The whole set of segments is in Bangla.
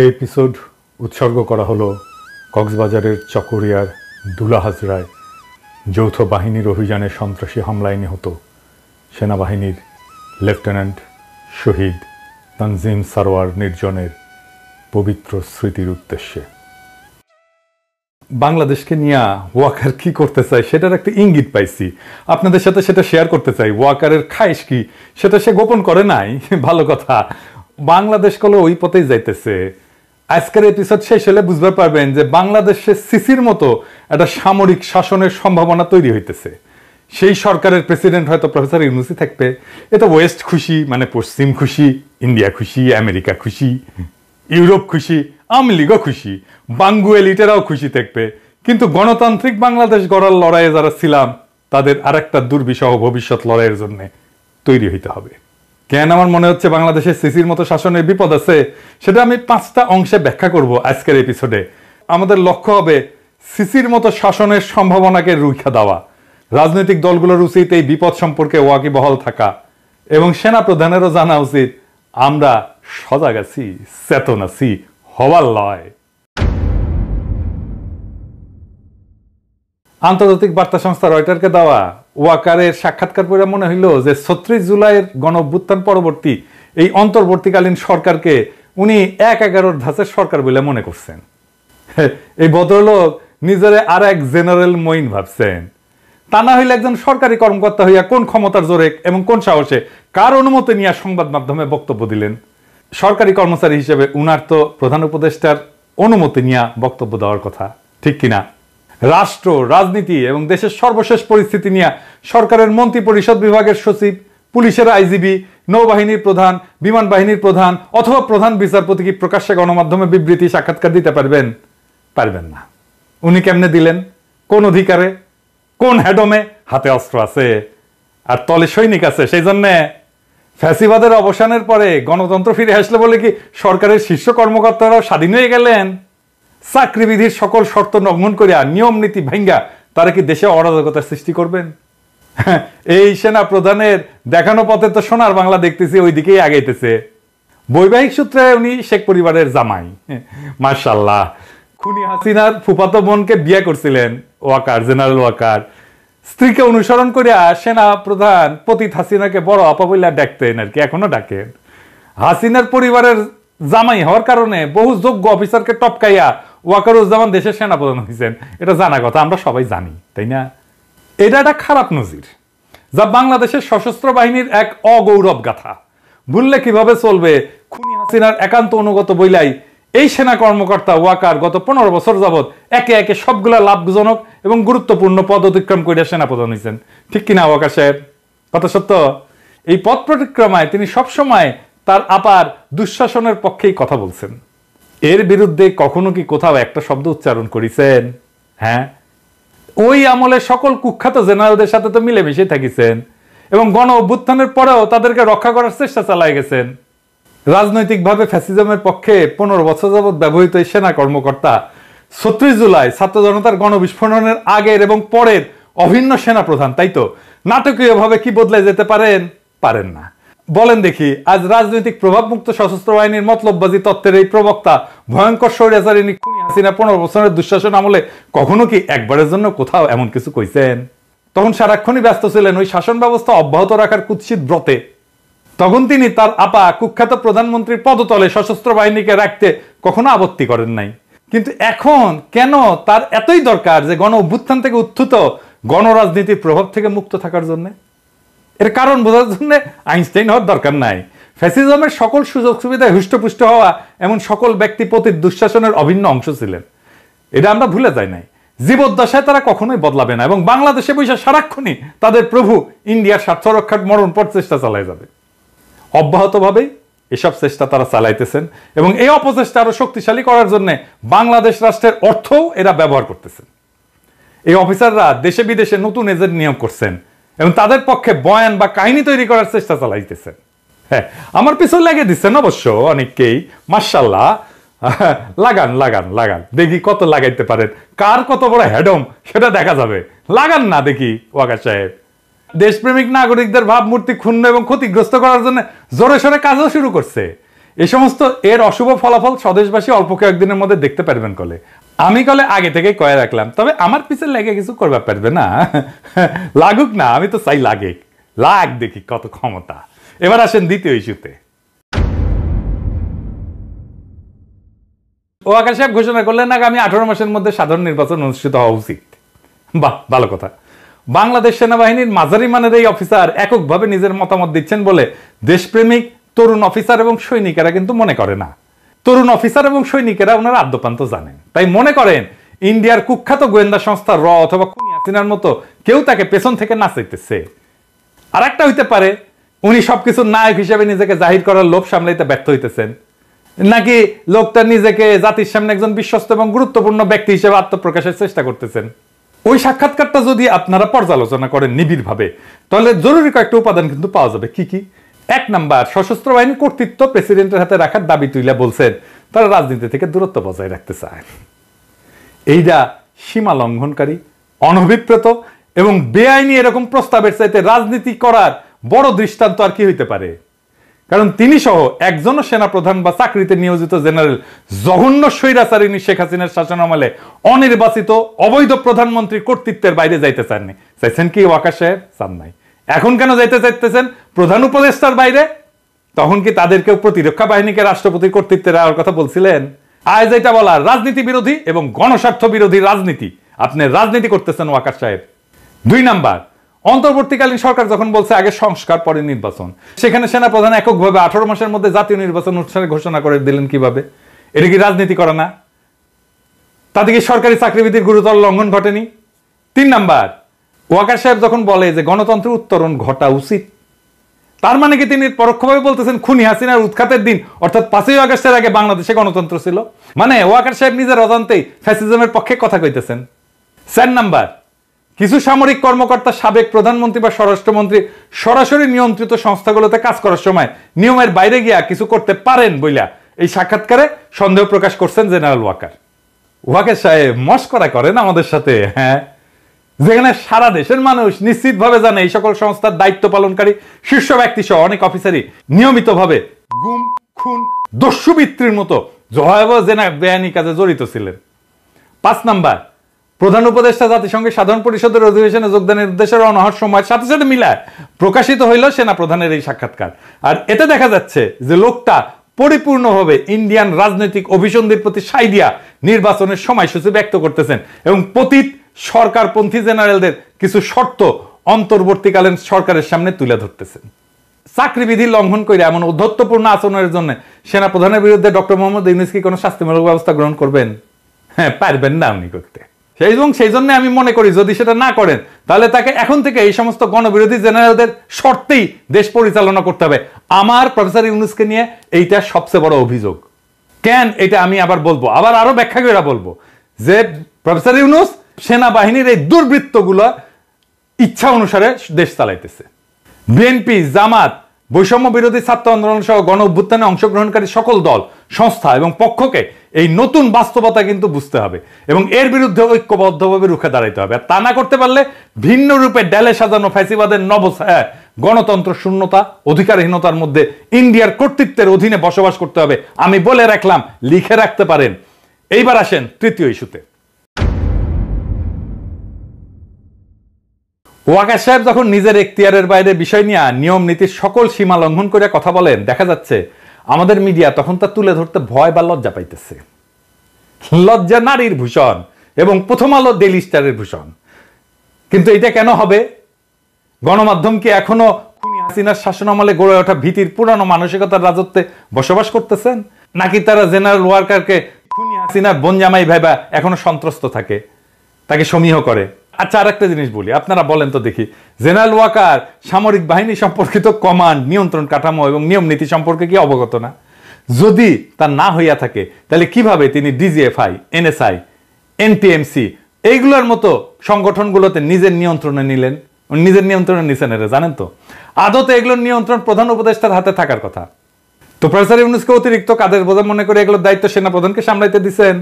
এই এপিসোড উৎসর্গ করা হলো কক্সবাজারের চকরিয়ার দুলা হাজরায় যৌথ বাহিনীর অভিযানে সন্ত্রাসী হামলায় নিহত সেনাবাহিনীর লেফটেন্যান্ট শহীদ তানজিম সারোয়ার নির্জনের পবিত্র স্মৃতির উদ্দেশ্যে। বাংলাদেশকে নিয়ে ওয়াকার কি করতে চায় সেটার একটা ইঙ্গিত পাইছি, আপনাদের সাথে সেটা শেয়ার করতে চাই। ওয়াকারের খাইশ কি সেটা সে গোপন করে নাই, ভালো কথা। বাংলাদেশ কলে ওই পথেই যাইতেছে। আজকের এপিসোড শেষ হলে বুঝতে পারবেন যে বাংলাদেশে সিসির মতো একটা সামরিক শাসনের সম্ভাবনা তৈরি হইতেছে। সেই সরকারের প্রেসিডেন্ট হয়তো প্রফেসর ইউনূসই থাকবে। এটা ওয়েস্ট খুশি, মানে পশ্চিম খুশি, ইন্ডিয়া খুশি, আমেরিকা খুশি, ইউরোপ খুশি, আওয়ামী লীগও খুশি, বাঙ্গু এলিটেরাও খুশি থাকবে। কিন্তু গণতান্ত্রিক বাংলাদেশ গড়ার লড়াইয়ে যারা ছিলাম তাদের আরেকটা দুর্বিষহ ভবিষ্যৎ লড়াইয়ের জন্য তৈরি হইতে হবে। কেন আমার মনে হচ্ছে বাংলাদেশের সিসির মতো শাসনের বিপদ আছে সেটা আমি 5টা অংশে ব্যাখ্যা করব আজকের এপিসোডে। আমাদের লক্ষ্য হবে সিসির মতো শাসনের সম্ভাবনাকে রুখা দেওয়া। রাজনৈতিক দলগুলোর উচিত এই বিপদ সম্পর্কে ওয়াকিবহাল থাকা এবং সেনা প্রধানেরও জানা উচিত আমরা সজাগ আছি, চেতন আছি, হওয়ার লয়। আন্তর্জাতিক বার্তা সংস্থা রয়টারকে দেওয়া ওয়াকারের সাক্ষাৎকার পড়ে মনে হইল যে 36 জুলাইয়ের গণ অভ্যুত্থান পরবর্তী এই অন্তর্বর্তীকালীন সরকারকে উনি 1/11 ধাঁচের সরকার বলে মনে করছেন। এই ভদ্রলোক নিজের আর এক জেনারেল মঈন ভাবছেন। তা না হইলে একজন সরকারি কর্মকর্তা হইয়া কোন ক্ষমতার জোরে এবং কোন সাহসে কার অনুমতি নিয়ে সংবাদ মাধ্যমে বক্তব্য দিলেন? সরকারি কর্মচারী হিসেবে উনার তো প্রধান উপদেষ্টার অনুমতি নিয়ে বক্তব্য দেওয়ার কথা, ঠিক কিনা? রাষ্ট্র, রাজনীতি এবং দেশের সর্বশেষ পরিস্থিতি নিয়ে সরকারের মন্ত্রী পরিষদ বিভাগের সচিব, পুলিশের আইজিবি, নৌবাহিনীর প্রধান, বিমান বাহিনীর প্রধান অথবা প্রধান বিচারপতি কি প্রকাশ্যে গণমাধ্যমে বিবৃতি সাক্ষাৎকার দিতে পারবেন? পারবেন না। উনি কেমনে দিলেন? কোন অধিকারে? কোন হেডমে? হাতে অস্ত্র আছে আর তলে সৈনিক আছে। সেই জন্য ফ্যাসিবাদের অবসানের পরে গণতন্ত্র ফিরে আসলে বলে কি সরকারের শীর্ষ কর্মকর্তারাও স্বাধীন হয়ে গেলেন? চাকরিবিধির সকল শর্ত লঙ্ঘন করিয়া নিয়ম নীতি ভাঙ্গা তারা কি দেশে অরাজকতার সৃষ্টি করবেন? এই সেনা প্রধানের দেখানো পথে তো সোনার বাংলা দেখতেছি ওই দিকেই আগাইতেছে। বৈবাহিক সূত্রে উনি শেখ পরিবারের জামাই, মাশাআল্লাহ। খুনি হাসিনার ফুফাতো বোনকে বিয়ে করছিলেন ওয়াকার, জেনারেল ওয়াকার। স্ত্রীকে অনুসরণ করিয়া সেনা প্রধান পতিত হাসিনাকে বড় আপা বইলা ডাকতেন আর কি, এখনো ডাকেন। হাসিনার পরিবারের জামাই হওয়ার কারণে বহু যোগ্য অফিসারকে টপকাইয়া ওয়াকারুজ্জামান দেশের সেনাপ্রধান হয়েছেন। এটা জানা কথা, আমরা সবাই জানি, তাই না? এটা একটা খারাপ নজির যা বাংলাদেশের সশস্ত্র বাহিনীর এক অগৌরব গাথা। ভুললে কিভাবে চলবে? খুনি হাসিনার একান্ত অনুগত বইলাই এই সেনা কর্মকর্তা ওয়াকার গত 15 বছর যাবৎ একে একে সবগুলা লাভজনক এবং গুরুত্বপূর্ণ পদ অতিক্রম করে সেনাপ্রধান হয়েছেন, ঠিক কিনা ওয়াকার সাহেব? কথা সত্য। এই পথ পরিক্রমায় তিনি সবসময় তার আপার দুঃশাসনের পক্ষেই কথা বলছেন। এর বিরুদ্ধে কখনো কি কোথাও একটা শব্দ উচ্চারণ করেছেন? হ্যাঁ, ওই আমলে সকল কুখ্যাত জেনারেলদের সাথে তো মিলেমিশে থাকিছেন এবং গণ অভ্যুত্থানের পরেও তাদেরকে রক্ষা করার চেষ্টা চালায় গেছেন। রাজনৈতিকভাবে ফ্যাসিজমের পক্ষে 15 বছর যাবৎ ব্যবহৃত এই সেনা কর্মকর্তা 36 জুলাই ছাত্র জনতার গণবিস্ফোরণের আগের এবং পরের অভিন্ন সেনা প্রধান, তাই তো? নাটকীয়ভাবে কি বদলে যেতে পারেন? পারেন না। বলেন দেখি, আজ রাজনৈতিক প্রভাবমুক্ত সশস্ত্র বাহিনীর মতলববাজি তত্ত্বের এই প্রবক্তা ভয়ঙ্কর স্বৈরাচারিণী খুনি হাসিনা 15 বছরের দুঃশাসন আমলে কখনো কি একবারের জন্য কোথাও এমন কিছু কইছেন? তখন সারাক্ষণই ব্যস্ত ছিলেন ওই শাসন ব্যবস্থা অব্যাহত রাখার কুৎসিত ব্রতে। তখন তিনি তার আপা কুখ্যাত প্রধানমন্ত্রীর পদতলে সশস্ত্র বাহিনীকে রাখতে কখনো আপত্তি করেন নাই। কিন্তু এখন কেন তার এতই দরকার যে গণ অভ্যুত্থান থেকে উত্থিত গণরাজনীতির প্রভাব থেকে মুক্ত থাকার জন্য? এর কারণ বোঝার জন্য আইনস্টাইন হওয়ার দরকার নাই। ফ্যাসিজমের সকল সুযোগ সুবিধায় হুষ্টপুষ্ট হওয়া এমন সকল ব্যক্তি পতিত দুঃশাসনের অভিন্ন অংশ ছিলেন। এটা আমরা ভুলে যাই নাই। জীবদ্দশায় তারা কখনোই বদলাবে না এবং বাংলাদেশে বসে সারাক্ষণই তাদের প্রভু ইন্ডিয়ার স্বার্থ রক্ষার মরণপট চেষ্টা চালাই যাবে। অব্যাহতভাবেই এসব চেষ্টা তারা চালাইতেছেন এবং এই অপচেষ্টা আরো শক্তিশালী করার জন্য বাংলাদেশ রাষ্ট্রের অর্থও এরা ব্যবহার করতেছেন। এই অফিসাররা দেশে বিদেশে নতুন এজেন্ট নিয়োগ করছেন এবং তাদের পক্ষে বয়ান বা কাহিনী তৈরি করার চেষ্টা চালাইতেছেন। হ্যাঁ, আমার পিছনে লাগিয়ে দিচ্ছেন অবশ্য অনেককেই, মাশাআল্লাহ। লাগান লাগান লাগান, দেখি কত লাগাইতে পারেন, কার কত বড় হেডম সেটা দেখা যাবে। লাগান না দেখি ওয়াকার সাহেব। দেশপ্রেমিক নাগরিকদের ভাবমূর্তি ক্ষুণ্ণ এবং ক্ষতিগ্রস্ত করার জন্য জোরে সোরে কাজও শুরু করছে। এই সমস্ত এর অশুভ ফলাফল স্বদেশবাসী অল্প কয়েকদিনের মধ্যে দেখতে পারবেন কলে। আমি কলে আগে থেকে কয়ে রাখলাম, তবে আমার পিছনে লেগে কিছু করবে পারবে না। লাগুক না, আমি তো চাই লাগে, লাগ দেখি কত ক্ষমতা। এবার আসেন দ্বিতীয় ইস্যুতে। ওয়াকার সাহেব ঘোষণা করলেন আগামী 18 মাসের মধ্যে সাধারণ নির্বাচন অনুষ্ঠিত হওয়া উচিত। বাহ, ভালো কথা। বাংলাদেশ সেনাবাহিনীর মাঝারি মানের এই অফিসার এককভাবে নিজের মতামত দিচ্ছেন বলে দেশপ্রেমিক তরুণ অফিসার এবং সৈনিকেরা কিন্তু মনে করে না। তরুণ অফিসার এবং সৈনিকেরা ওনারা আদ্যপান্ত জানেন, তাই মনে করেন ইন্ডিয়ার কুখ্যাত গোয়েন্দা সংস্থা র অথবা খুনি হাসিনার মতো কেউ তাকে পেছন থেকে নাচাইতেছে। আর একটা হইতে পারে উনি সবকিছু নায়ক হিসেবে নিজেকে জাহির করার লোভ সামলাইতে ব্যর্থ হইতেছেন, নাকি লোকটা নিজেকে জাতির সামনে একজন বিশ্বস্ত এবং গুরুত্বপূর্ণ ব্যক্তি হিসেবে আত্মপ্রকাশের চেষ্টা করতেছেন। ওই সাক্ষাৎকারটা যদি আপনারা পর্যালোচনা করেন নিবিড় ভাবে, তাহলে জরুরি কয়েকটা উপাদান কিন্তু পাওয়া যাবে। কি কি? 1 নাম্বার, সশস্ত্র বাহিনীর কর্তৃত্ব প্রেসিডেন্টের হাতে রাখার দাবি তুলে বলছেন তারা রাজনীতি থেকে দূরত্ব বজায় রাখতে চায়। এইটা সীমা লঙ্ঘনকারী, অনভিপ্রেত এবং বেআইনি এরকম প্রস্তাবের চাইতে রাজনীতি করার বড় দৃষ্টান্ত আর কি হইতে পারে? কারণ তিনি সহ একজনও সেনাপ্রধান বা চাকরিতে নিয়োজিত জেনারেল জঘন্য স্বৈরাচারিণী শেখ হাসিনার শাসনামলে অনির্বাচিত অবৈধ প্রধানমন্ত্রীর কর্তৃত্বের বাইরে যাইতে চাননি। চাইছেন কি ওয়াকার সাহেব? চান নাই। এখন কেন যাইতে চাইতেছেন প্রধান উপদেষ্টার বাইরে? তখন কি তাদেরকেও প্রতিরক্ষা বাহিনীকে রাষ্ট্রপতির কর্তৃত্বে দেওয়ার কথা বলছিলেন? আজ এটা বলা রাজনীতি বিরোধী এবং গণস্বার্থ বিরোধী রাজনীতি। আপনি রাজনীতি করতেছেন ওয়াকার সাহেব। 2 নাম্বার, অন্তর্বর্তীকালীন সরকার যখন বলছে আগে সংস্কার পরে নির্বাচন, সেখানে সেনাপ্রধান এককভাবে 18 মাসের মধ্যে জাতীয় নির্বাচন অনুষ্ঠানের ঘোষণা করে দিলেন কিভাবে? এটা কি রাজনীতি করে না? তাতে কি সরকারি চাকরিবিধির গুরুতর লঙ্ঘন ঘটেনি? 3 নাম্বার, ওয়াকার সাহেব যখন বলে যে গণতন্ত্রের উত্তরণ ঘটা উচিত, তার মানে কি তিনি পরোক্ষভাবে বলতেছেন খুনি হাসিনার উৎখাতের দিন অর্থাৎ 5ই আগস্টের আগে বাংলাদেশে গণতন্ত্র ছিল? মানে ওয়াকার সাহেব নিজের অজান্তেই ফ্যাসিজমের পক্ষে কথা কইতেছেন। 4 নাম্বার, কিছু সামরিক কর্মকর্তা সাবেক প্রধানমন্ত্রী বা স্বরাষ্ট্রমন্ত্রী সরাসরি নিয়ন্ত্রিত সংস্থাগুলোতে কাজ করার সময় নিয়মের বাইরে গিয়া কিছু করতে পারেন বইলা এই সাক্ষাৎকারে সন্দেহ প্রকাশ করছেন জেনারেল ওয়াকার। ওয়াকার সাহেব মস্করা করেন আমাদের সাথে, হ্যাঁ? যেখানে সারা দেশের মানুষ নিশ্চিতভাবে জানে এই সকল সংস্থার দায়িত্ব পালনকারী শীর্ষ ব্যক্তি সহ অনেক অফিসারই নিয়মিতভাবে গুম, খুন, দস্যুবৃত্তির মতো ভয়াবহ বেআইনি কাজে জড়িত ছিলেন। 5 নাম্বার, প্রধান উপদেষ্টা জাতিসংঘের সাধারণ পরিষদের অধিবেশনে যোগদানের উদ্দেশ্যে রওনা হওয়ার সময়ের সাথে সাথে মিলায় প্রকাশিত হইল সেনা প্রধানের এই সাক্ষাৎকার। আর এতে দেখা যাচ্ছে যে লোকটা পরিপূর্ণভাবে ইন্ডিয়ান রাজনৈতিক অভিসন্ধির প্রতি সাই দিয়া নির্বাচনের সময়সূচি ব্যক্ত করতেছেন এবং পতিত সরকারপন্থী জেনারেলদের কিছু শর্ত অন্তর্বর্তীকালীন সরকারের সামনে তুলে ধরতেছেন। চাকরিবিধি লঙ্ঘন করে এমন ঔদ্ধত্যপূর্ণ আচরণের জন্য সেনাপ্রধানের বিরুদ্ধে ডক্টর মোহাম্মদ ইউনূস কি কোনো শাস্তিমূলক ব্যবস্থা গ্রহণ করবেন? হ্যাঁ, পারবেন না উনি করতে। সেই জন্য আমি মনে করি যদি সেটা না করেন তাহলে তাকে এখন থেকে এই সমস্ত গণবিরোধী জেনারেলদের শর্তেই দেশ পরিচালনা করতে হবে। আমার প্রফেসর ইউনূসকে নিয়ে এইটা সবচেয়ে বড় অভিযোগ। কেন এটা আমি আবার বলবো, আবার আরো ব্যাখ্যা করে বলবো যে প্রফেসর ইউনূস সেনাবাহিনীর এই দুর্বৃত্তগুলো ইচ্ছা অনুসারে দেশ চালাইতেছে। বিএনপি, জামাত, বৈষম্য বিরোধী ছাত্র আন্দোলন সহ গণ অভ্যুত্থানে অংশগ্রহণকারী সকল দল, সংস্থা এবং পক্ষকে এই নতুন বাস্তবতা কিন্তু বুঝতে হবে এবং এর বিরুদ্ধে ঐক্যবদ্ধভাবে রুখে দাঁড়াইতে হবে। আর তা না করতে পারলে ভিন্ন রূপে ডেলে সাজানো ফ্যাসিবাদের নবছায়া গণতন্ত্র শূন্যতা, অধিকারহীনতার মধ্যে ইন্ডিয়ার কর্তৃত্বের অধীনে বসবাস করতে হবে। আমি বলে রাখলাম, লিখে রাখতে পারেন। এইবার আসেন তৃতীয় ইস্যুতে। ওয়াকার সাহেব যখন নিজের এখতিয়ারের বাইরে বিষয় নিয়ে নিয়ম নীতির সকল সীমা লঙ্ঘন করে কথা বলেন, দেখা যাচ্ছে আমাদের মিডিয়া তখন তা তুলে ধরতে ভয় বা লজ্জা পাইতেছে। লজ্জা নারীর ভূষণ এবং প্রথম আলো ডেইলি স্টারের ভূষণ। কিন্তু এটা কেন হবে? গণমাধ্যম কি এখনো খুনি হাসিনার শাসনামলে গড়ে ওঠা ভীতির পুরানো মানসিকতার রাজত্বে বসবাস করতেছেন, নাকি তারা জেনারেল ওয়াকারকে খুনি হাসিনার বনজামাই ভাইবা এখনো সন্ত্রস্ত থাকে, তাকে সমীহ করে? আচ্ছা, আর একটা জিনিস বলি, আপনারা বলেন তো দেখি, জেনারেল ওয়াকার সামরিক বাহিনী সম্পর্কিত কমান্ড, নিয়ন্ত্রণ কাঠামো এবং নিয়ম নীতি সম্পর্কে কি অবগত না? যদি তা না হইয়া থাকে তাহলে কিভাবে তিনি ডিজিএফআই, এনএসআই, এনটিএমসি এইগুলোর মতো সংগঠনগুলোতে নিজের নিয়ন্ত্রণে নিলেন? উনি নিজের নিয়ন্ত্রণে নিছেন, এরা জানেন তো। আদতে এগুলোর নিয়ন্ত্রণ প্রধান উপদেষ্টার হাতে থাকার কথা। তো প্রফেসর ইউনূসকে অতিরিক্ত কাদের বোঝা মনে করে এগুলোর দায়িত্ব সেনা প্রধানকে সামলাইতে দিচ্ছেন।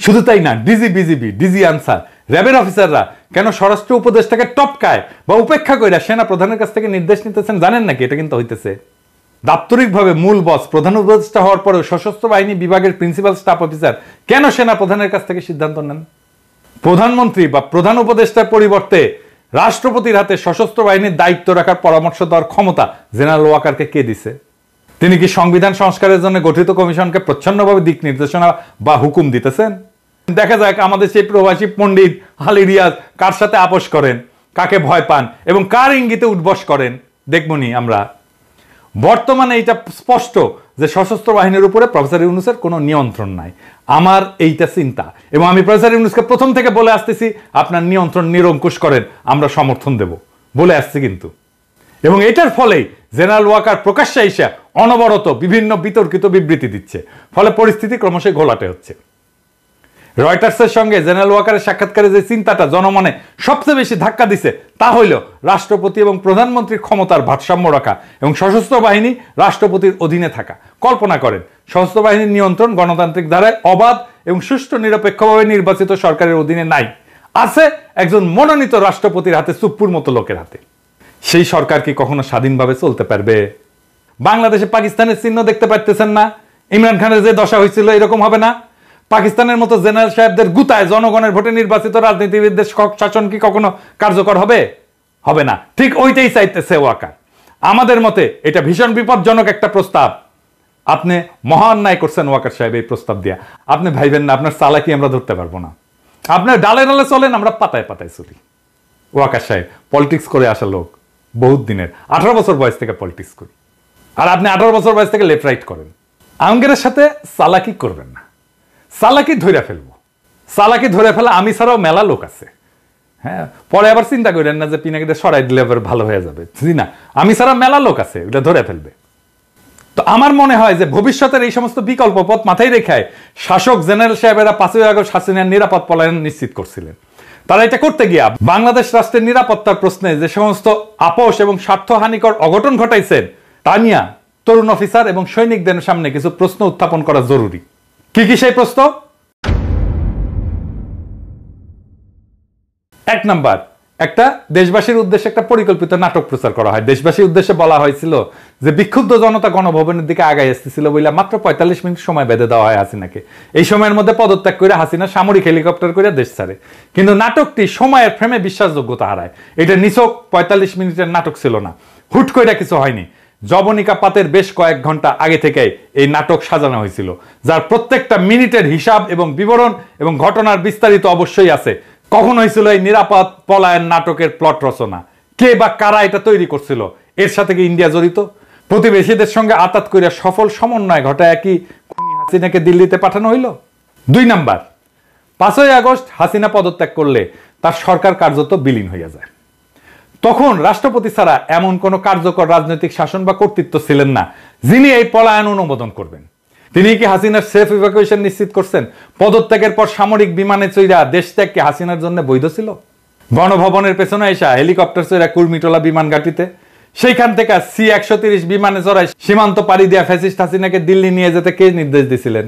শুধু তাই না, ডিজি, বিজিবি, ডিজি আনসার, র্যাবের অফিসাররা কেন স্বরাষ্ট্র উপদেষ্টাকে টপকায় বা উপেক্ষা করে সেনা প্রধানের কাছ থেকে নির্দেশ নিতেছেন জানেন নাকি? এটা কিন্তু হইতেছে দাপ্তরিকভাবে মূল বস প্রধান উপদেষ্টা হওয়ার পরেও সশস্ত্র বাহিনী বিভাগের প্রিন্সিপাল স্টাফ অফিসার কেন সেনা প্রধানের কাছ থেকে সিদ্ধান্ত নেন? প্রধানমন্ত্রী বা প্রধান উপদেষ্টার পরিবর্তে রাষ্ট্রপতির হাতে সশস্ত্র বাহিনীর দায়িত্ব রাখার পরামর্শ দেওয়ার ক্ষমতা জেনারেল ওয়াকারকে কে দিছে? তিনি কি সংবিধান সংস্কারের জন্য গঠিত কমিশনকে প্রচ্ছন্নভাবে দিক নির্দেশনা বা হুকুম দিতেছেন? দেখা যাক আমাদের সেই প্রবাসী পণ্ডিত আলী রিয়াজ কার সাথে আপোষ করেন, কাকে ভয় পান এবং কার ইঙ্গিতে উঠবস করেন, দেখবনি আমরা। বর্তমানে এটা স্পষ্ট যে সশস্ত্র বাহিনীর উপরে প্রফেসর ইউনূসের কোনো নিয়ন্ত্রণ নাই। আমার এইটা চিন্তা, এবং আমি প্রফেসর ইউনূসকে প্রথম থেকে বলে আসতেছি, আপনার নিয়ন্ত্রণ নিরঙ্কুশ করেন, আমরা সমর্থন দেব বলে আসছি কিন্তু। এবং এটার ফলেই জেনারেল ওয়াকার প্রকাশ্যে এসে অনবরত বিভিন্ন বিতর্কিত বিবৃতি দিচ্ছে, ফলে পরিস্থিতি ক্রমশই ঘোলাটে হচ্ছে। রয়টার্সের সঙ্গে জেনারেল ওয়াকারের সাক্ষাৎকারে যে চিন্তাটা জনমনে সবচেয়ে বেশি ধাক্কা দিছে তা হইল রাষ্ট্রপতি এবং প্রধানমন্ত্রীর ক্ষমতার ভারসাম্য রাখা এবং সশস্ত্র বাহিনী রাষ্ট্রপতির অধীনে থাকা। কল্পনা করেন, সশস্ত্র বাহিনীর নিয়ন্ত্রণ গণতান্ত্রিক ধারায় অবাধ এবং সুষ্ঠু নিরপেক্ষভাবে নির্বাচিত সরকারের অধীনে নাই, আছে একজন মনোনীত রাষ্ট্রপতির হাতে, চুপ্পুর মতো লোকের হাতে। সেই সরকার কি কখনো স্বাধীনভাবে চলতে পারবে? বাংলাদেশে পাকিস্তানের চিহ্ন দেখতে পারতেছেন না? ইমরান খানের যে দশা হয়েছিল এরকম হবে না? পাকিস্তানের মতো জেনারেল সাহেবদের গুতায় জনগণের ভোটে নির্বাচিত রাজনীতিবিদদের শাসন কি কখনো কার্যকর হবে? হবে না। ঠিক ওইটাই চাইতেছে ওয়াকার। আমাদের মতে এটা ভীষণ বিপজ্জনক একটা প্রস্তাব। আপনি মহা অন্যায় করছেন ওয়াকার সাহেব এই প্রস্তাব দিয়া। আপনি ভাইবেন না আপনার চালাকি আমরা ধরতে পারবো না। আপনার ডালে ডালে চলেন, আমরা পাতায় পাতায় চলি। ওয়াকার সাহেব পলিটিক্স করে আসা লোক, বহুত দিনের, 18 বছর বয়স থেকে পলিটিক্স করি, আর আপনি 18 বছর বয়স থেকে লেফট রাইট করেন। আঙ্গেরের সাথে চালাকি করবেন না, চালাকি ধরে ফেলবো। চালাকি ধরে ফেলা আমি ছাড়াও মেলা লোক আছে। হ্যাঁ, পরে আবার চিন্তা করেন না যে পিনাকিটা সরাই দিলে আবার ভালো হয়ে যাবে। জি না, আমি ছাড়া মেলা লোক আছে, ওটা ধরে ফেলবে। তো আমার মনে হয় যে ভবিষ্যতের এই সমস্ত বিকল্প পথ মাথায় রেখে শাসক জেনারেল সাহেবেরা 5ই আগস্ট হাসিনার নিরাপদ পলায়ন নিশ্চিত করছিলেন। তারা এটা করতে গিয়া বাংলাদেশ রাষ্ট্রের নিরাপত্তার প্রশ্নে যে সমস্ত আপোষ এবং স্বার্থহানিকর অঘটন ঘটাইছেন তা নিয়ে তরুণ অফিসার এবং সৈনিকদের সামনে কিছু প্রশ্ন উত্থাপন করা জরুরি। কি কি সেই প্রশ্ন? 1 নাম্বার, একটা দেশবাসীর উদ্দেশ্যে একটা পরিকল্পিত নাটক প্রচার করা হয়। দেশবাসীর উদ্দেশ্যে বলা হয়েছিল যে বিক্ষুব্ধ জনতা গণভবনের দিকে আগায় আসতেছিল বলে মাত্র 45 মিনিট সময় বেঁধে দেওয়া হয় হাসিনাকে। এই সময়ের মধ্যে পদত্যাগ করে হাসিনা সামরিক হেলিকপ্টার করে দেশ ছাড়ে। কিন্তু নাটকটি সময়ের ফ্রেমে বিশ্বাসযোগ্যতা হারায়। এটা নিছক 45 মিনিটের নাটক ছিল না, হুট করে কিছু হয়নি। জবনিকা পাতের বেশ কয়েক ঘন্টা আগে থেকে এই নাটক সাজানো হয়েছিল, যার প্রত্যেকটা মিনিটের হিসাব এবং বিবরণ এবং ঘটনার বিস্তারিত অবশ্যই আছে। কখন হয়েছিল এই নিরাপদ পলায়ন নাটকের প্লট রচনা? কে বা কারা এটা তৈরি করছিল? এর সাথে কি ইন্ডিয়া জড়িত? প্রতিবেশীদের সঙ্গে আতাত করিয়া সফল সমন্বয় ঘটায় কি খুনি হাসিনাকে দিল্লিতে পাঠানো হইল? 2 নাম্বার, 5ই আগস্ট হাসিনা পদত্যাগ করলে তার সরকার কার্যত বিলীন হইয়া যায়। তখন রাষ্ট্রপতি ছাড়া এমন কোন কার্যকর রাজনৈতিক শাসন বা কর্তৃত্ব ছিলেন না যিনি এই পলায়ন অনুমোদন করবেন। তিনি কি হাসিনার সেফ ইভাকুয়েশন নিশ্চিত করছেন? পদত্যাগের পর সামরিক বিমানে চইরা দেশ ত্যাগ কি হাসিনার জন্য বৈধ ছিল? গণভবনের পেছনে এসা হেলিকপ্টার চইরা কুর্মিটোলা বিমান ঘাটিতে, সেইখান থেকে C-130 বিমানে চড়াই সীমান্ত পাড়ি দিয়া ফ্যাসিস্ট হাসিনাকে দিল্লি নিয়ে যেতে কে নির্দেশ দিয়েছিলেন?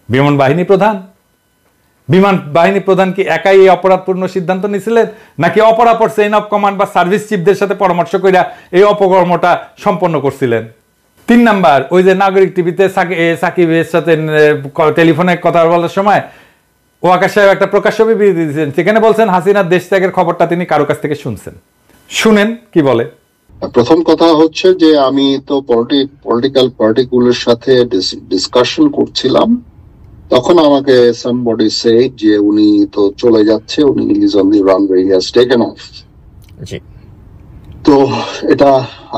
বিমান বাহিনী প্রধান। বিমান বাহিনী প্রধান কি একাই এই অপরাধপূর্ণ সিদ্ধান্ত নিয়েছিলেন, নাকি অপরাপর চেইন অফ কমান্ড বা সার্ভিস চিফদের সাথে পরামর্শ কইরা এই অপকর্মটা সম্পন্ন করছিলেন? 3 নাম্বার, ওই যে নাগরিক টিভিতে সাকিবের সাথে টেলিফোনে কথা বলার সময় ওয়াকার সাহেব একটা প্রকাশ্য বিবৃতি দিয়েছেন, সেখানে বলছেন হাসিনার দেশ ত্যাগের খবরটা তিনি কারো কাছ থেকে শুনছেন। শুনেন কি বলে। প্রথম কথা হচ্ছে যে আমি তো পলিটিক্যাল পার্টিগুলোর সাথে ডিসকাশন করছিলাম, তখন আমাকে somebody said যে উনি তো চলে যাচ্ছে, উনি is on the runway, he has taken off। জি, তো এটা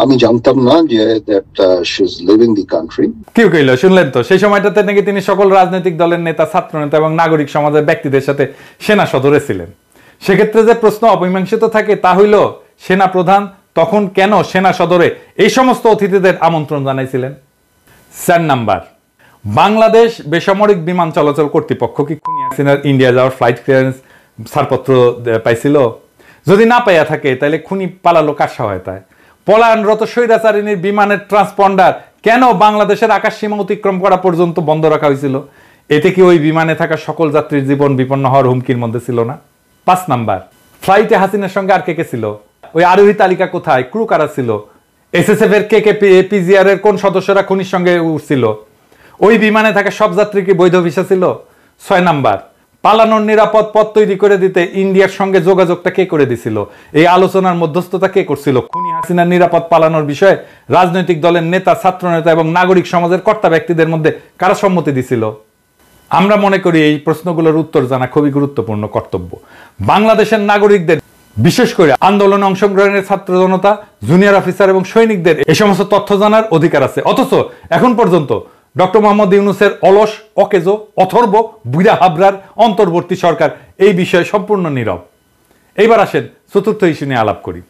আমি জানতাম না যে that she is leaving the country। কি কইলো শুনলেন তো? সেই সময়টাতে নাকি তিনি সকল রাজনৈতিক দলের নেতা, ছাত্র নেতা এবং নাগরিক সমাজের ব্যক্তিদের সাথে সেনা সদরে ছিলেন। সেক্ষেত্রে যে প্রশ্ন অমীমাংসিত থাকে তা হইল, সেনা প্রধান তখন কেন সেনা সদরে এই সমস্ত অতিথিদের আমন্ত্রণ জানাইছিলেন? 4 নাম্বার, বাংলাদেশ বেসামরিক বিমান চলাচল কর্তৃপক্ষ কি খুনি হাসিনার ইন্ডিয়া যাওয়ার ফ্লাইট ক্লিয়ারেন্স ছাড়পত্র পাইছিল? যদি না পাইয়া থাকে তাহলে খুনি পালালো কার সহায়তায়? পলায়নরত স্বৈরাচারিণীর বিমানের ট্রান্সপন্ডার কেন বাংলাদেশের আকাশ সীমা অতিক্রম করা পর্যন্ত বন্ধ রাখা হয়েছিল? এতে কি ওই বিমানে থাকা সকল যাত্রীর জীবন বিপন্ন হওয়ার হুমকির মধ্যে ছিল না? 5 নাম্বার, ফ্লাইটে হাসিনার সঙ্গে আর কে কে ছিল? ওই আরোহী তালিকা কোথায়? ক্রু কারা ছিল? এসএসএফ এর কে কে পিজিআর এর কোন সদস্যরা খুনির সঙ্গে উঠছিল? ওই বিমানে থাকা সব যাত্রী কি বৈধ ভিসা ছিল? 6 নাম্বার, পালানোর নিরাপদ পথ তৈরি করে দিতে ইন্ডিয়ার সঙ্গে যোগাযোগটা কে করে দিছিল? এই আলোচনার মধ্যস্থতা কে করছিল? খুনি হাসিনার নিরাপদ পালানোর বিষয়ে রাজনৈতিক দলের নেতা, ছাত্র নেতা এবং নাগরিক সমাজের কর্তা ব্যক্তিদের মধ্যে কারা সম্মতি দিছিল? আমরা মনে করি এই প্রশ্নগুলোর উত্তর জানা খুবই গুরুত্বপূর্ণ কর্তব্য। বাংলাদেশের নাগরিকদের, বিশেষ করে আন্দোলনে অংশগ্রহণের ছাত্র জনতা, জুনিয়র অফিসার এবং সৈনিকদের এই সমস্ত তথ্য জানার অধিকার আছে। অথচ এখন পর্যন্ত ডক্টর মোহাম্মদ ইউনূসের অলস, অকেজো, অথর্ব, বুড়া হাবরার অন্তর্বর্তী সরকার এই বিষয়ে সম্পূর্ণ নীরব। এইবার আসেন চতুর্থ ইস্যু নিয়ে আলাপ করি।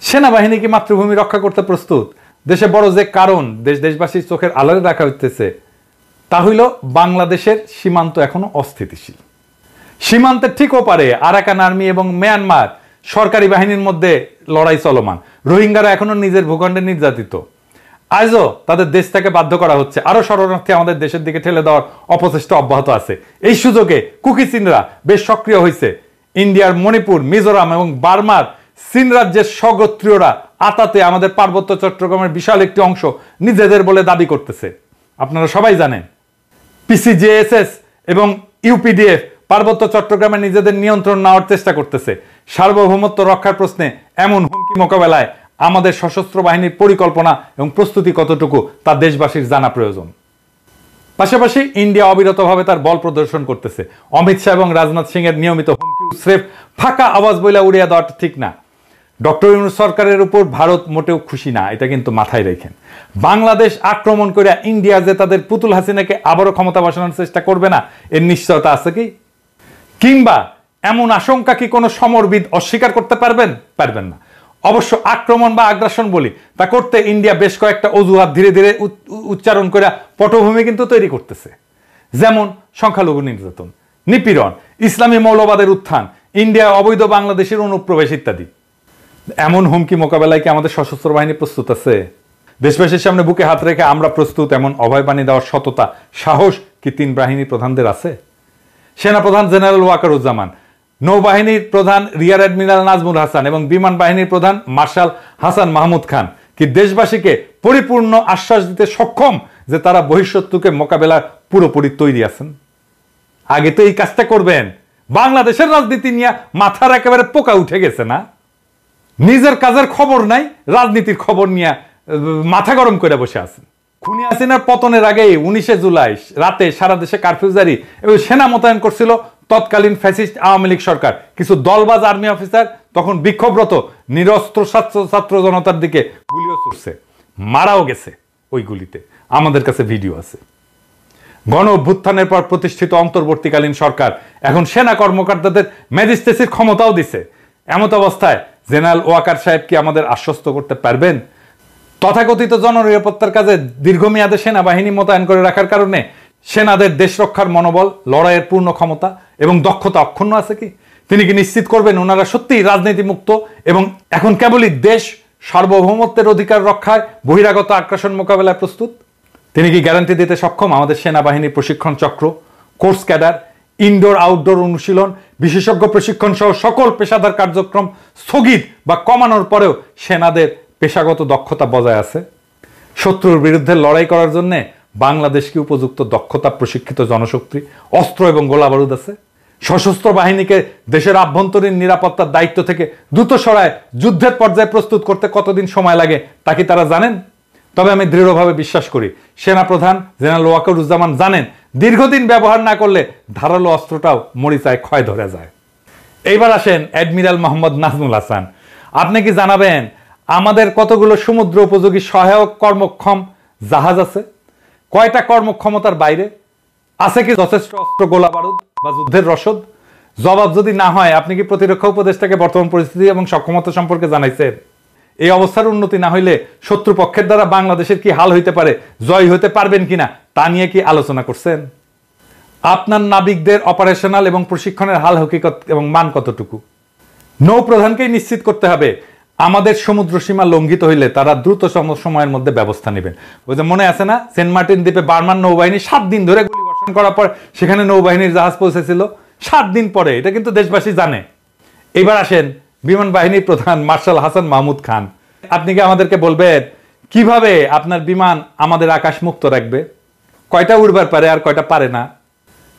সেনাবাহিনী কি মাতৃভূমি রক্ষা করতে প্রস্তুত? দেশে বড় যে কারণ দেশবাসীর চোখের আড়ালে রাখা হইতেছে তা হইল বাংলাদেশের সীমান্ত এখনো অস্থিতিশীল। সীমান্তের ঠিক ওপারে আরাকান আর্মি এবং মিয়ানমার সরকারি বাহিনীর মধ্যে লড়াই চলমান। রোহিঙ্গারা এখনো নিজের ভূখণ্ডে নির্যাতিত। আজও তাদের দেশ থেকে বাধ্য করা হচ্ছে। আরো শরণার্থী আমাদের দেশের দিকে ঠেলে দেওয়ার অপচেষ্টা অব্যাহত আছে। এই সুযোগে কুকি চীনরা বেশ সক্রিয় হয়েছে। ইন্ডিয়ার মণিপুর, মিজোরাম এবং বার্মার চীন রাজ্যের স্বগোত্রীয়রা আতাতে আমাদের পার্বত্য চট্টগ্রামের বিশাল একটি অংশ নিজেদের বলে দাবি করতেছে। আপনারা সবাই জানেন পিসিজেএসএস এবং ইউপিডিএফ পার্বত্য চট্টগ্রামে নিজেদের নিয়ন্ত্রণ নেওয়ার চেষ্টা করতেছে। সার্বভৌমত্ব রক্ষার প্রশ্নে এমন হুমকি মোকাবেলায় আমাদের সশস্ত্র বাহিনীর পরিকল্পনা এবং প্রস্তুতি কতটুকু তা দেশবাসীর জানা প্রয়োজন। পাশাপাশি ইন্ডিয়া অবিরতভাবে তার বল প্রদর্শন করতেছে। অমিত শাহ এবং রাজনাথ সিং এর নিয়মিত হুমকি স্রেফ ফাঁকা আওয়াজ বইলা উড়িয়ে দেওয়াটা ঠিক না। ডক্টর ইউনূস সরকারের উপর ভারত মোটেও খুশি না, এটা কিন্তু মাথায় রেখেন। বাংলাদেশ আক্রমণ করে ইন্ডিয়া যে তাদের পুতুল হাসিনাকে আবারও ক্ষমতা বসানোর চেষ্টা করবে না এর নিশ্চয়তা আছে কি? কিংবা এমন আশঙ্কা কি কোনো সমরবিদ অস্বীকার করতে পারবেন? পারবেন না। অবশ্য আক্রমণ বা আগ্রাসন বলি তা করতে ইন্ডিয়া বেশ কয়েকটা অজুহাত ধীরে ধীরে উচ্চারণ করে পটভূমি কিন্তু তৈরি করতেছে। যেমন সংখ্যালঘু নির্যাতন, নিপীড়ন, ইসলামী মৌলবাদের উত্থান, ইন্ডিয়া অবৈধ বাংলাদেশের অনুপ্রবেশ ইত্যাদি। এমন হুমকি মোকাবেলায় কি আমাদের সশস্ত্র বাহিনী প্রস্তুত আছে? দেশবাসীর সামনে বুকে হাত রেখে আমরা প্রস্তুত এমন অভয়বাণী দেওয়ার সততা, সাহস কি 3 বাহিনী প্রধানদের আছে? সেনাপ্রধান জেনারেল ওয়াকারুজ্জামান, নৌবাহিনীর প্রধান রিয়ার অ্যাডমিরাল নাজমুল হাসান এবং বিমান বাহিনীর প্রধান মার্শাল হাসান মাহমুদ খান কি দেশবাসীকে পরিপূর্ণ আশ্বাস দিতে সক্ষম যে তারা বহিঃশত্রুকে মোকাবেলার পুরোপুরি তৈরি আছেন? আগে তো এই কাজটা করবেন। বাংলাদেশের রাজনীতি নিয়ে মাথার একেবারে পোকা উঠে গেছে না? নিজের কাজের খবর নাই, রাজনীতির খবর নিয়ে মাথা গরম করে বসে আছেন। খুনি হাসিনার পতনের আগে 19 জুলাই রাতে সারা দেশে কারফিউ জারি এবং সেনা মোতায়েন করছিল তৎকালীন ফ্যাসিস্ট আওয়ামী লীগ সরকার। কিছু দলবাজ আর্মি অফিসার তখন বিক্ষোভরত নিরস্ত্র ছাত্র জনতার দিকে গুলিও ছুড়ছে, মারাও গেছে ওই গুলিতে। আমাদের কাছে ভিডিও আছে। গণ অভ্যুত্থানের পর প্রতিষ্ঠিত অন্তর্বর্তীকালীন সরকার এখন সেনা কর্মকর্তাদের ম্যাজিস্ট্রেসির ক্ষমতাও দিছে। এমত অবস্থায় জেনারেল ওয়াকার সাহেব কি আমাদের আশ্বস্ত করতে পারবেন তথাকথিত জননিরাপত্তার কাজে দীর্ঘমেয়াদে সেনাবাহিনী মোতায়েন করে রাখার কারণে সেনাদের দেশ রক্ষার মনোবল, লড়াইয়ের পূর্ণ ক্ষমতা এবং দক্ষতা অক্ষুণ্ণ আছে কি? তিনি কি নিশ্চিত করবেন ওনারা সত্যিই রাজনীতি মুক্ত এবং এখন কেবলই দেশ সার্বভৌমত্বের অধিকার রক্ষায় বহিরাগত আগ্রাসন মোকাবেলায় প্রস্তুত? তিনি কি গ্যারান্টি দিতে সক্ষম আমাদের সেনাবাহিনীর প্রশিক্ষণ চক্র, কোর্স ক্যাডার, ইনডোর আউটডোর অনুশীলন, বিশেষজ্ঞ প্রশিক্ষণ সহ সকল পেশাদার কার্যক্রম স্থগিত বা কমানোর পরেও সেনাদের পেশাগত দক্ষতা বজায় আছে? শত্রুর বিরুদ্ধে লড়াই করার জন্য বাংলাদেশ কি উপযুক্ত দক্ষতা, প্রশিক্ষিত জনশক্তি, অস্ত্র এবং গোলাবারুদ আছে? সশস্ত্র বাহিনীকে দেশের আভ্যন্তরীণ নিরাপত্তার দায়িত্ব থেকে দ্রুত সরায় যুদ্ধের পর্যায়ে প্রস্তুত করতে কতদিন সময় লাগে তা কি তারা জানেন? তবে আমি দৃঢ়ভাবে বিশ্বাস করি সেনাপ্রধান জেনারেল ওয়াকারুজ্জামান জানেন দীর্ঘদিন ব্যবহার না করলে ধারালো অস্ত্রটাও মরিচায় ক্ষয় ধরে যায়। এইবার আসেন অ্যাডমিরাল মোহাম্মদ নাজমুল হাসান, আপনি কি জানাবেন আমাদের কতগুলো সমুদ্র উপযোগী সহায়ক কর্মক্ষম জাহাজ আছে? কয়টা কর্মক্ষমতার বাইরে আছে? কি যথেষ্ট অস্ত্র, গোলা বারুদ বা যুদ্ধের রসদ? জবাব যদি না হয় আপনি কি প্রতিরক্ষা উপদেষ্টাকে বর্তমান পরিস্থিতি এবং সক্ষমতা সম্পর্কে জানাইছেন? এই অবস্থার উন্নতি না হইলে শত্রুপক্ষের দ্বারা বাংলাদেশের কি হাল হইতে পারে, জয় হইতে পারবেন কিনা তা নিয়ে কি আলোচনা করছেন? আপনার নাবিকদের অপারেশনাল এবং প্রশিক্ষণের হাল হকিকত এবং মান কতটুকু? নৌ প্রধানকেই নিশ্চিত করতে হবে আমাদের সমুদ্র সীমা লঙ্ঘিত হইলে তারা দ্রুত সময়ের মধ্যে ব্যবস্থা নেবেন। ওই যে মনে আছে না, সেন্ট মার্টিন দ্বীপে বার্মান নৌবাহিনী 7 দিন ধরে গুলি বর্ষণ করার পর সেখানে নৌবাহিনীর জাহাজ পৌঁছেছিল 7 দিন পরে। এটা কিন্তু দেশবাসী জানে। এবার আসেন বিমান বাহিনীর প্রধান মার্শাল হাসান মাহমুদ খান, আপনি কি আমাদেরকে বলবেন কিভাবে আপনার বিমান আমাদের আকাশ মুক্ত রাখবে? কয়টা উড়বার পারে আর কয়টা পারে না?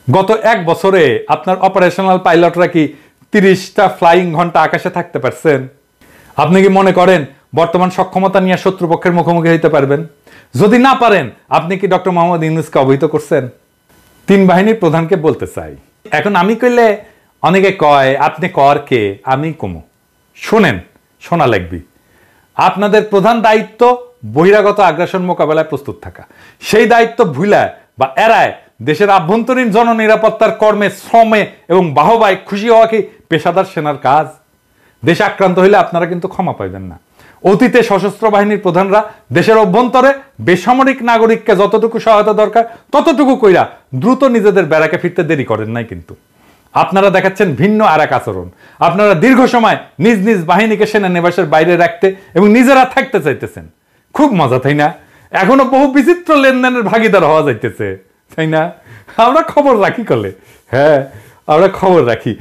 গত 1 বছরে আপনার অপারেশনাল পাইলটরা কি 30টা ফ্লাইং ঘন্টা আকাশে থাকতে পারছেন? আপনি কি মনে করেন বর্তমান সক্ষমতা নিয়ে শত্রুপক্ষের মুখোমুখি হইতে পারবেন? যদি না পারেন, আপনি কি ডক্টর মোহাম্মদ ইউনূসকে অবহিত করছেন? 3 বাহিনীর প্রধানকে বলতে চাই, এখন আমি কইলে অনেকে কয় আপনি কর কে, আমি কমু। শোনেন, শোনা লাগবি। আপনাদের প্রধান দায়িত্ব বহিরাগত আগ্রাসন মোকাবেলায় প্রস্তুত থাকা। সেই দায়িত্ব ভুলায় বা এড়ায় দেশের আভ্যন্তরীণ জননিরাপত্তার কর্মে, শ্রমে এবং বাহবায় খুশি হওয়া কি পেশাদার সেনার কাজ? দেশ আক্রান্ত হইলে আপনারা কিন্তু ক্ষমা পাইবেন না। অতীতে সশস্ত্র বাহিনীর প্রধানরা দেশের অভ্যন্তরে বেসামরিক নাগরিককে যতটুকু সহায়তা দরকার ততটুকু কইরা দ্রুত নিজেদের ব্যারাকে ফিরতে দেরি করেন নাই। কিন্তু আপনারা দেখাচ্ছেন ভিন্ন আর এক আচরণ। আপনারা দীর্ঘ সময় নিজ নিজ বাহিনীকে সেনানিবাসের বাইরে রাখতে এবং নিজেরা থাকতে চাইতেছেন। খুব মজা, তাই না? এখনো বহু বিচিত্র লেনদেনের ভাগিদার হওয়া যাইতেছে, তাই না? আমরা খবর রাখি কলে, হ্যাঁ আমরা খবর রাখি।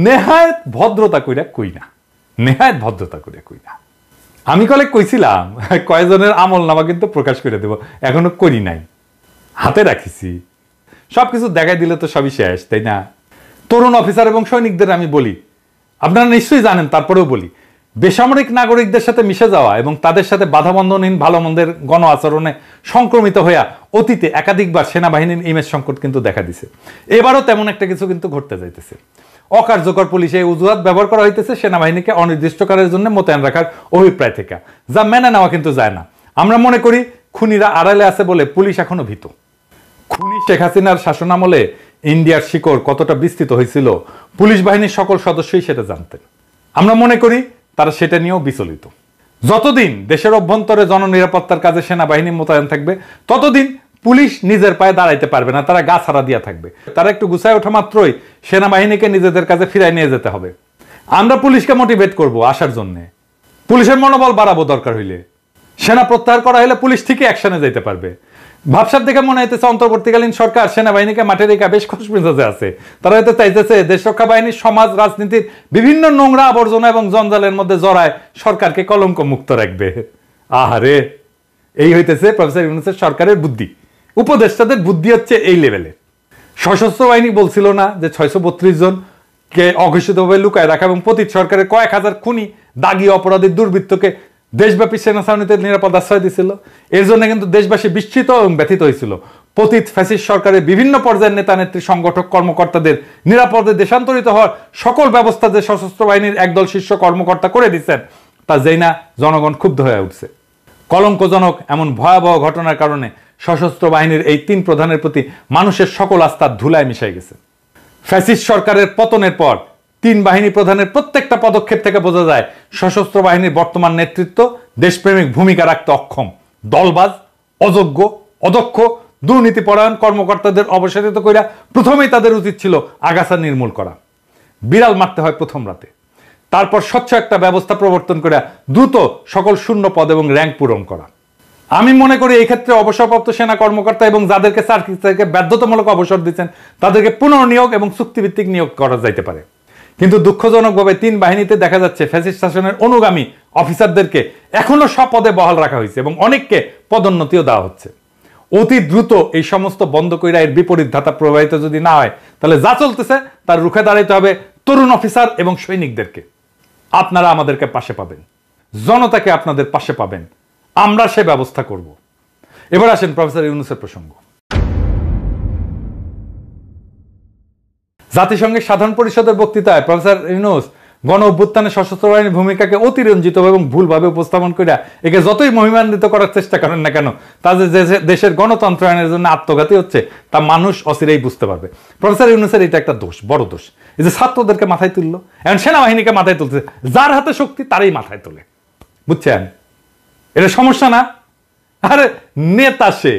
নেহায়েত ভদ্রতা কইরা কই না, নেহায়েত ভদ্রতা কইরা কই না। আমি কলে কইছিলাম কয়েকজনের আমল নামা কিন্তু প্রকাশ করে দেব, এখনো করি নাই, হাতে রাখিছি। সবকিছু দেখাই দিলে তো সবই শেষ, তাই না? তরুণ অফিসার এবং সৈনিকদের আমি বলি, আপনারা নিশ্চয়ই জানেন, তারপরেও বলি, বেসামরিক নাগরিকদের সাথে মিশে যাওয়া এবং তাদের সাথে বাধাবন্ধনহীন ভালো মন্দের গণ আচরণে সংক্রমিত হইয়া অতীতে একাধিকবার সেনাবাহিনীর ইমেজ সংকট কিন্তু দেখা দিছে। এবারও তেমন একটা কিছু কিন্তু ঘটতে যাইতেছে। অকার্যকর পুলিশে অজুহাত ব্যবহার করা হইতেছে সেনাবাহিনীকে অনির্দিষ্টকালের জন্য মোতায়েন রাখার অভিপ্রায় থেকে, যা মেনে নেওয়া কিন্তু যায় না। আমরা মনে করি খুনিরা আড়ালে আছে বলে পুলিশ এখনো ভীত। খুনি শেখ হাসিনার শাসনামলে ইন্ডিয়ার শিকড় কতটা বিস্তৃত হয়েছিল পুলিশ বাহিনীর সকল সদস্যই সেটা জানতেন। আমরা মনে করি তারা সেটা নিয়েও বিচলিত। যতদিন দেশের অভ্যন্তরে জননিরাপত্তার কাজে সেনাবাহিনী মোতায়েন থাকবে ততদিন পুলিশ নিজের পায়ে দাঁড়াইতে পারবে না, তারা গা ছাড়া দিয়া থাকবে। তারা একটু গুছায় ওঠা মাত্রই সেনাবাহিনীকে নিজেদের কাছে ফিরাই নিয়ে যেতে হবে। আমরা পুলিশকে মোটিভেট করব আসার জন্য, পুলিশের মনোবল বাড়াবো, দরকার হইলে সেনা প্রত্যাহার করা হলে পুলিশ ঠিকই অ্যাকশনে যেতে পারবে। ভাবসাব দেখে মনে হইতেছে অন্তর্বর্তীকালীন সরকার সেনাবাহিনীকে মাঠে রেখা বেশ খুশ মেজাজে আছে। তারা হয়তো চাইতেছে দেশ রক্ষা বাহিনীর সমাজ রাজনীতির বিভিন্ন নোংরা আবর্জনা এবং জঞ্জালের মধ্যে জড়ায় সরকারকে কলঙ্ক মুক্ত রাখবে। আহারে, এই হইতেছে প্রফেসর ইউনূসের সরকারের বুদ্ধি। উপদেষ্টাদের বুদ্ধি হচ্ছে এই লেভেলে। সশস্ত্র বাহিনী বলছিল না যে 632 জনকে অঘোষিতভাবে লুকায় রাখা এবং পতিত সরকারের কয়েক হাজার খুনি, দাগী অপরাধী, দুর্বৃত্তকে দেশব্যাপী সেনা ছাউনিতে নিরাপদ আশ্রয় দিছিল। এর জন্য কিন্তু দেশবাসী বিস্মিত এবং ব্যথিত হয়েছিল। পতিত ফ্যাসিস্ট সরকারের বিভিন্ন পর্যায়ের নেতা নেত্রী, সংগঠক, কর্মকর্তাদের নিরাপদে দেশান্তরিত হওয়ার সকল ব্যবস্থা যে সশস্ত্র বাহিনীর একদল শীর্ষ কর্মকর্তা করে দিচ্ছেন তা যেই না জনগণ ক্ষুব্ধ হয়ে উঠছে। কলঙ্কজনক এমন ভয়াবহ ঘটনার কারণে সশস্ত্র বাহিনীর এই 3 প্রধানের প্রতি মানুষের সকল আস্থা ধুলায় মিশে গেছে। ফ্যাসিস্ট সরকারের পতনের পর 3 বাহিনী প্রধানের প্রত্যেকটা পদক্ষেপ থেকে বোঝা যায় সশস্ত্র বাহিনীর বর্তমান নেতৃত্ব দেশপ্রেমিক ভূমিকা রাখতে অক্ষম। দলবাজ, অযোগ্য, অদক্ষ, দুর্নীতিপরায়ণ কর্মকর্তাদের অবসাদিত কইরা প্রথমেই তাদের উচিত ছিল আগাছা নির্মূল করা। বিড়াল মারতে হয় প্রথম রাতে, তারপর স্বচ্ছ একটা ব্যবস্থা প্রবর্তন করে দ্রুত সকল শূন্য পদ এবং র্যাঙ্ক পূরণ করা। আমি মনে করি এই ক্ষেত্রে অবসরপ্রাপ্ত সেনা কর্মকর্তা এবং যাদেরকে চাকরি থেকে বাধ্যতামূলক অবসর দিচ্ছেন তাদেরকে পুনর্নিয়োগ এবং চুক্তিভিত্তিক নিয়োগ করা যাইতে পারে। কিন্তু দুঃখজনকভাবে 3 বাহিনীতে দেখা যাচ্ছে ফ্যাসিস্ট শাসনের অনুগামী অফিসারদেরকে এখনো পদে বহাল রাখা হয়েছে এবং অনেককে পদোন্নতিও দেওয়া হচ্ছে। অতি দ্রুত এই সমস্ত বন্ধ কইরা এর বিপরীত ধাতা প্রবাহিত যদি না হয় তাহলে যা চলতেছে তার রুখে দাঁড়াইতে হবে তরুণ অফিসার এবং সৈনিকদেরকে। আপনারা আমাদেরকে পাশে পাবেন, জনতাকে আপনাদের পাশে পাবেন, আমরা সে ব্যবস্থা করব। এবার আসেন প্রফেসর ইউনূসের প্রসঙ্গ। জাতিসংঘের সাধারণ পরিষদের বক্তৃতায় প্রফেসর ইউনূস গণ অভ্যুত্থানে সশস্ত্র বাহিনীর ভূমিকাকে অতিরঞ্জিত এবং ভুলভাবে উপস্থাপন করে একে যতই মহিমান্বিত করার চেষ্টা করেন না কেন, তা যে দেশের গণতন্ত্রায়নের জন্য আত্মঘাতী হচ্ছে তা মানুষ অচিরেই বুঝতে পারবে। প্রফেসর ইউনূসের এটা একটা দোষ, বড় দোষ। এই যে ছাত্রদেরকে মাথায় তুললো, এখন সেনাবাহিনীকে মাথায় তুলছে, যার হাতে শক্তি তারই মাথায় তোলে, বুঝছেন? এটা সমস্যা না? আরে নেতা সে,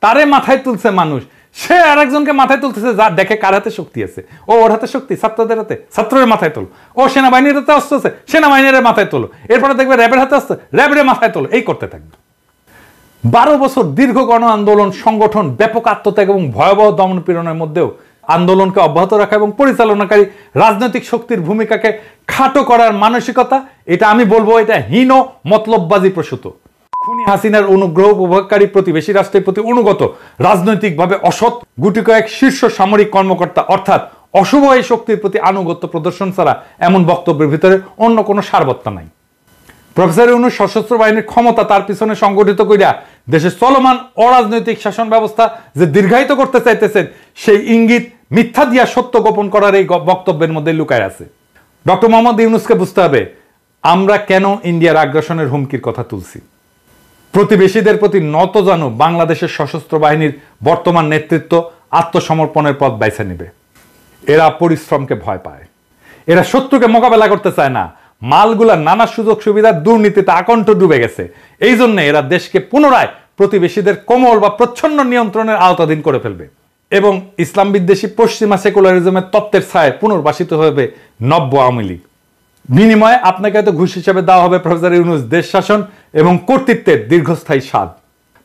তারে মাথায় তুলছে মানুষ, সে আরেকজনকে মাথায় তুলতেছে, যা দেখে কার হাতে শক্তি আছে, ও ওর হাতে শক্তি, ছাত্রদের হাতে ছাত্রের মাথায় তোলো, ও সেনাবাহিনীর হাতে অস্ত্র আছে, সেনাবাহিনীর মাথায় তোলো, এরপরে দেখবে র্যাবের হাতে অস্ত্র, র্যাবের মাথায় তোলো, এই করতে থাকবে। 12 বছর দীর্ঘ গণ আন্দোলন সংগঠন, ব্যাপক আত্মত্যাগ এবং ভয়াবহ দমন পীড়নের মধ্যেও আন্দোলনকে অব্যাহত রাখা এবং পরিচালনাকারী রাজনৈতিক শক্তির ভূমিকাকে খাটো করার মানসিকতা, এটা আমি বলবো এটা হীন মতলববাজি প্রসূত। খুনি হাসিনার অনুগ্রহ উপভোগকারী প্রতিবেশী রাষ্ট্রের প্রতি অনুগত রাজনৈতিকভাবে অসৎ গুটি কয়েক শীর্ষ সামরিক কর্মকর্তা অর্থাৎ অশুভ এই শক্তির প্রতি আনুগত্য প্রদর্শন ছাড়া এমন বক্তব্যের ভিতরে অন্য কোনো সারবত্তা নাই। প্রফেসর ইউনূস সশস্ত্র বাহিনীর ক্ষমতা তার পিছনে সংগঠিত কইরা দেশের চলমান অরাজনৈতিক শাসন ব্যবস্থা যে দীর্ঘায়িত করতে চাইতেছেন, সেই ইঙ্গিত মিথ্যা দিয়া সত্য গোপন করার এই বক্তব্যের মধ্যে লুকায় আছে। ডক্টর মোহাম্মদ ইউনূসকে বুঝতে হবে আমরা কেন ইন্ডিয়ার আগ্রাসনের হুমকির কথা তুলছি। প্রতিবেশীদের প্রতি নত জানু বাংলাদেশের সশস্ত্র বাহিনীর বর্তমান নেতৃত্ব আত্মসমর্পণের পথ বেছে নেবে। এরা পরিশ্রমকে ভয় পায়, এরা শত্রুকে মোকাবেলা করতে চায় না, মালগুলা নানা সুযোগ সুবিধার দুর্নীতিতে আকণ্ঠ ডুবে গেছে। এই জন্য এরা দেশকে পুনরায় প্রতিবেশীদের কোমল বা প্রচ্ছন্ন নিয়ন্ত্রণের আওতাধীন করে ফেলবে এবং ইসলাম বিদ্বেষী পশ্চিমা সেকুলারিজমের তত্ত্বের ছায় পুনর্বাসিত হবে নব্য আওয়ামী লীগ। বিনিময়ে আপনাকে হয়তো ঘুষ হিসেবে দেওয়া হবে প্রফেসর ইউনূস দেশ শাসন এবং কর্তৃত্বের দীর্ঘস্থায়ী স্বাদ।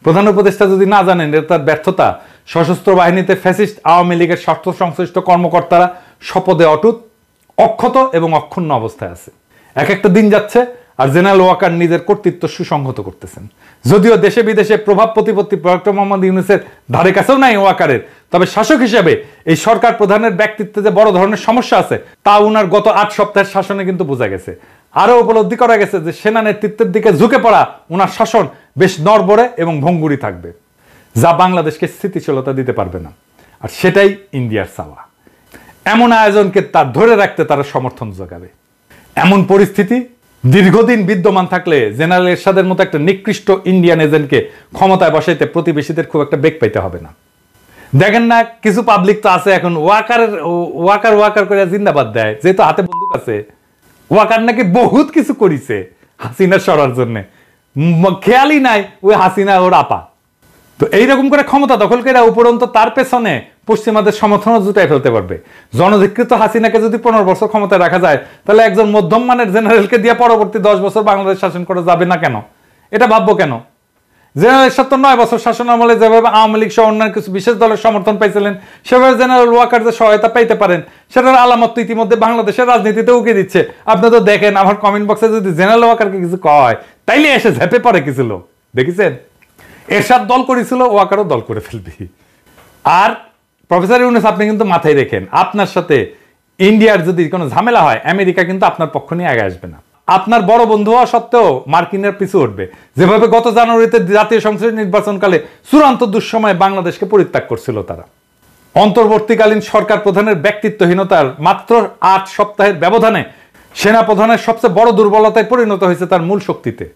প্রধান উপদেষ্টা যদি না জানেন এটা তার ব্যর্থতা, সশস্ত্র বাহিনীতে ফ্যাসিস্ট আওয়ামী লীগের স্বার্থ সংশ্লিষ্ট কর্মকর্তারা শপথে অটুট, অক্ষত এবং অক্ষুণ্ণ অবস্থায় আছে। এক একটা দিন যাচ্ছে আর জেনারেল ওয়াকার নিজের কর্তৃত্ব সুসংহত করতেছেন। যদিও দেশে বিদেশে প্রভাব প্রতিপত্তি ডক্টর মোহাম্মদ ইউনূসের ধারে কাছেও নাই ওয়াকারের, তবে শাসক হিসেবে এই সরকার প্রধানের ব্যক্তিত্বে যে বড় ধরনের সমস্যা আছে তা উনার গত 8 সপ্তাহের শাসনে কিন্তু বোঝা গেছে। আরো উপলব্ধি করা গেছে যে সেনা নেতৃত্বের দিকে ঝুঁকে পড়া উনার শাসন বেশ নড়বড়ে এবং ভঙ্গুরি থাকবে, যা বাংলাদেশকে স্থিতিশীলতা দিতে পারবে না। আর সেটাই ইন্ডিয়ার চাওয়া। এমন আয়োজনকে তার ধরে রাখতে তারা সমর্থন যোগাবে। এমন পরিস্থিতি দীর্ঘদিন বিদ্যমান থাকলে জেনারেল এরশাদের মতো একটা নিকৃষ্ট ইন্ডিয়ান এজেন্টকে ক্ষমতায় বসাইতে প্রতিবেশীদের খুব একটা বেগ পাইতে হবে না। দেখেন না কিছু পাবলিক তো আছে এখন ওয়াকার করে জিন্দাবাদ দেয়, যেহেতু হাতে বন্দুক আছে। ওয়াকার নাকি বহুত কিছু করিছে হাসিনা সরার জন্য, খেয়ালই নাই ওই হাসিনা ওর আপা। তো এইরকম করে ক্ষমতা দখল করে উপরন্ত তার পেছনে পশ্চিমাদের সমর্থনও জুটাই ফেলতে পারবে। জনধিকৃত হাসিনাকে যদি 15 বছর ক্ষমতায় রাখা যায়, তাহলে একজন মধ্যম মানের জেনারেলকে দিয়ে পরবর্তী 10 বছর বাংলাদেশ শাসন করা যাবে না কেন? এটা ভাববো কেন? জেনারেল 9 বছর শাসন আমলে যেভাবে আওয়ামী লীগ সহ অন্যান্য কিছু বিশেষ দলের সমর্থন পাইছিলেন, সেভাবে জেনারেল ওয়াকার যে সহায়তা পাইতে পারেন সেটার আলামত তো ইতিমধ্যে বাংলাদেশের রাজনীতিতে উকি দিচ্ছে। আপনি তো দেখেন আমার কমেন্ট বক্সে যদি জেনারেল ওয়াকারকে কিছু কয় তাইলে এসে ঝেপে পড়ে কিছু লোক, দেখেছেন? এরশাদ দল করেছিল, ওয়াকারও দল করে ফেলবি। আর প্রফেসর ইউনূস আপনি কিন্তু মাথায় রেখেন, আপনার সাথে ইন্ডিয়ার যদি কোনো ঝামেলা হয় আমেরিকা কিন্তু আপনার পক্ষ নিয়ে আগে আসবে না। আপনার বড় বন্ধু হওয়া সত্ত্বেও মার্কিনের পিছু উঠবে, যেভাবে গত জানুয়ারিতে জাতীয় সংসদ নির্বাচনকালে চূড়ান্ত দুঃসময়ে বাংলাদেশকে পরিত্যাগ করছিল তারা। অন্তর্বর্তীকালীন সরকার প্রধানের ব্যক্তিত্বহীনতার মাত্র 8 সপ্তাহের ব্যবধানে সেনা প্রধানের সবচেয়ে বড় দুর্বলতায় পরিণত হয়েছে তার মূল শক্তিতে।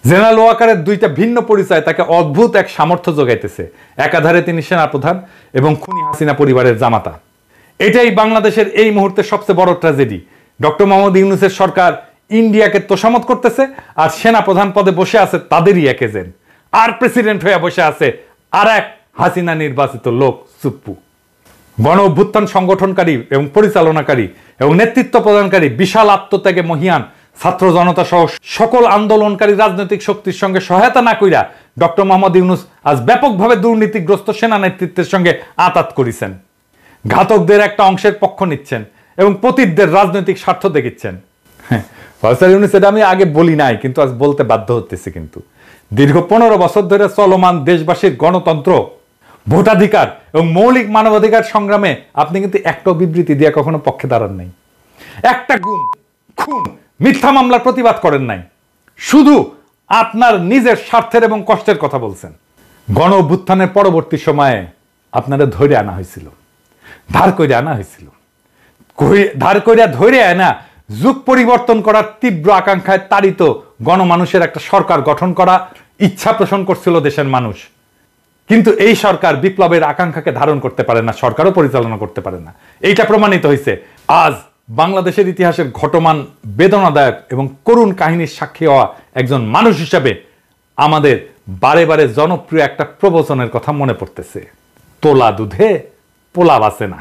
জেনারেল ওয়াকারের দুইটা ভিন্ন পরিচয় তাকে অদ্ভুত এক সামর্থ্য যোগাইতেছে। একাধারে তিনি সেনাপ্রধান এবং খুনি হাসিনা পরিবারের জামাতা। এটাই বাংলাদেশের এই মুহূর্তে সবচেয়ে বড় ট্র্যাজেডি। ডক্টর মোহাম্মদ ইউনূসের সরকার ইন্ডিয়াকে তোষামত করতেছে আর সেনা প্রধান পদে বসে আছে তাদেরই এক এজেন্ট, আর প্রেসিডেন্ট হয়ে বসে আছে আর এক হাসিনা নির্বাচিত লোক সুপ্পু। গণ অভ্যুত্থান সংগঠনকারী এবং পরিচালনাকারী এবং নেতৃত্ব প্রদানকারী বিশাল আত্মত্যাগে মহিয়ান ছাত্র জনতা সহ সকল আন্দোলনকারী রাজনৈতিক শক্তির সঙ্গে সহায়তা না কইরা ডক্টর মোহাম্মদ ইউনূস আজ ব্যাপকভাবে দুর্নীতিগ্রস্ত সেনা নেতৃত্বের সঙ্গে আঁতাত করেছেন। ঘাতকদের একটা অংশের পক্ষ নিচ্ছেন এবং পতিতদের রাজনৈতিক স্বার্থ দেখিচ্ছেন। প্রফেসর ইউনূস এটা আমি আগে বলি নাই, কিন্তু আজ বলতে বাধ্য হতেছি। কিন্তু দীর্ঘ 15 বছর ধরে চলমান দেশবাসীর গণতন্ত্র, ভোটাধিকার এবং মৌলিক মানবাধিকার সংগ্রামে আপনি কিন্তু একটা বিবৃতি দিয়ে কখনো পক্ষে দাঁড়ান নাই, একটা গুম খুন মিথ্যা মামলার প্রতিবাদ করেন নাই, শুধু আপনার নিজের স্বার্থের এবং কষ্টের কথা বলছেন। গণ অভ্যুত্থানের পরবর্তী সময়ে আপনারা ধরে আনা হয়েছিল, ধার করে আনা হয়েছিল, ধার করিয়া ধরে আনা যুগ পরিবর্তন করার তীব্র আকাঙ্ক্ষায় তাড়িত গণমানুষের একটা সরকার গঠন করা ইচ্ছা পোষণ করছিল দেশের মানুষ। কিন্তু এই সরকার বিপ্লবের আকাঙ্ক্ষাকে ধারণ করতে পারে না, সরকারও পরিচালনা করতে পারে না। এইটা প্রমাণিত হয়েছে। আজ বাংলাদেশের ইতিহাসের ঘটমান বেদনাদায়ক এবং করুণ কাহিনীর সাক্ষী হওয়া একজন মানুষ হিসাবে আমাদের বারে বারে জনপ্রিয় একটা প্রবচনের কথা মনে পড়তেছে। তোলা দুধে পোলা বাসে না।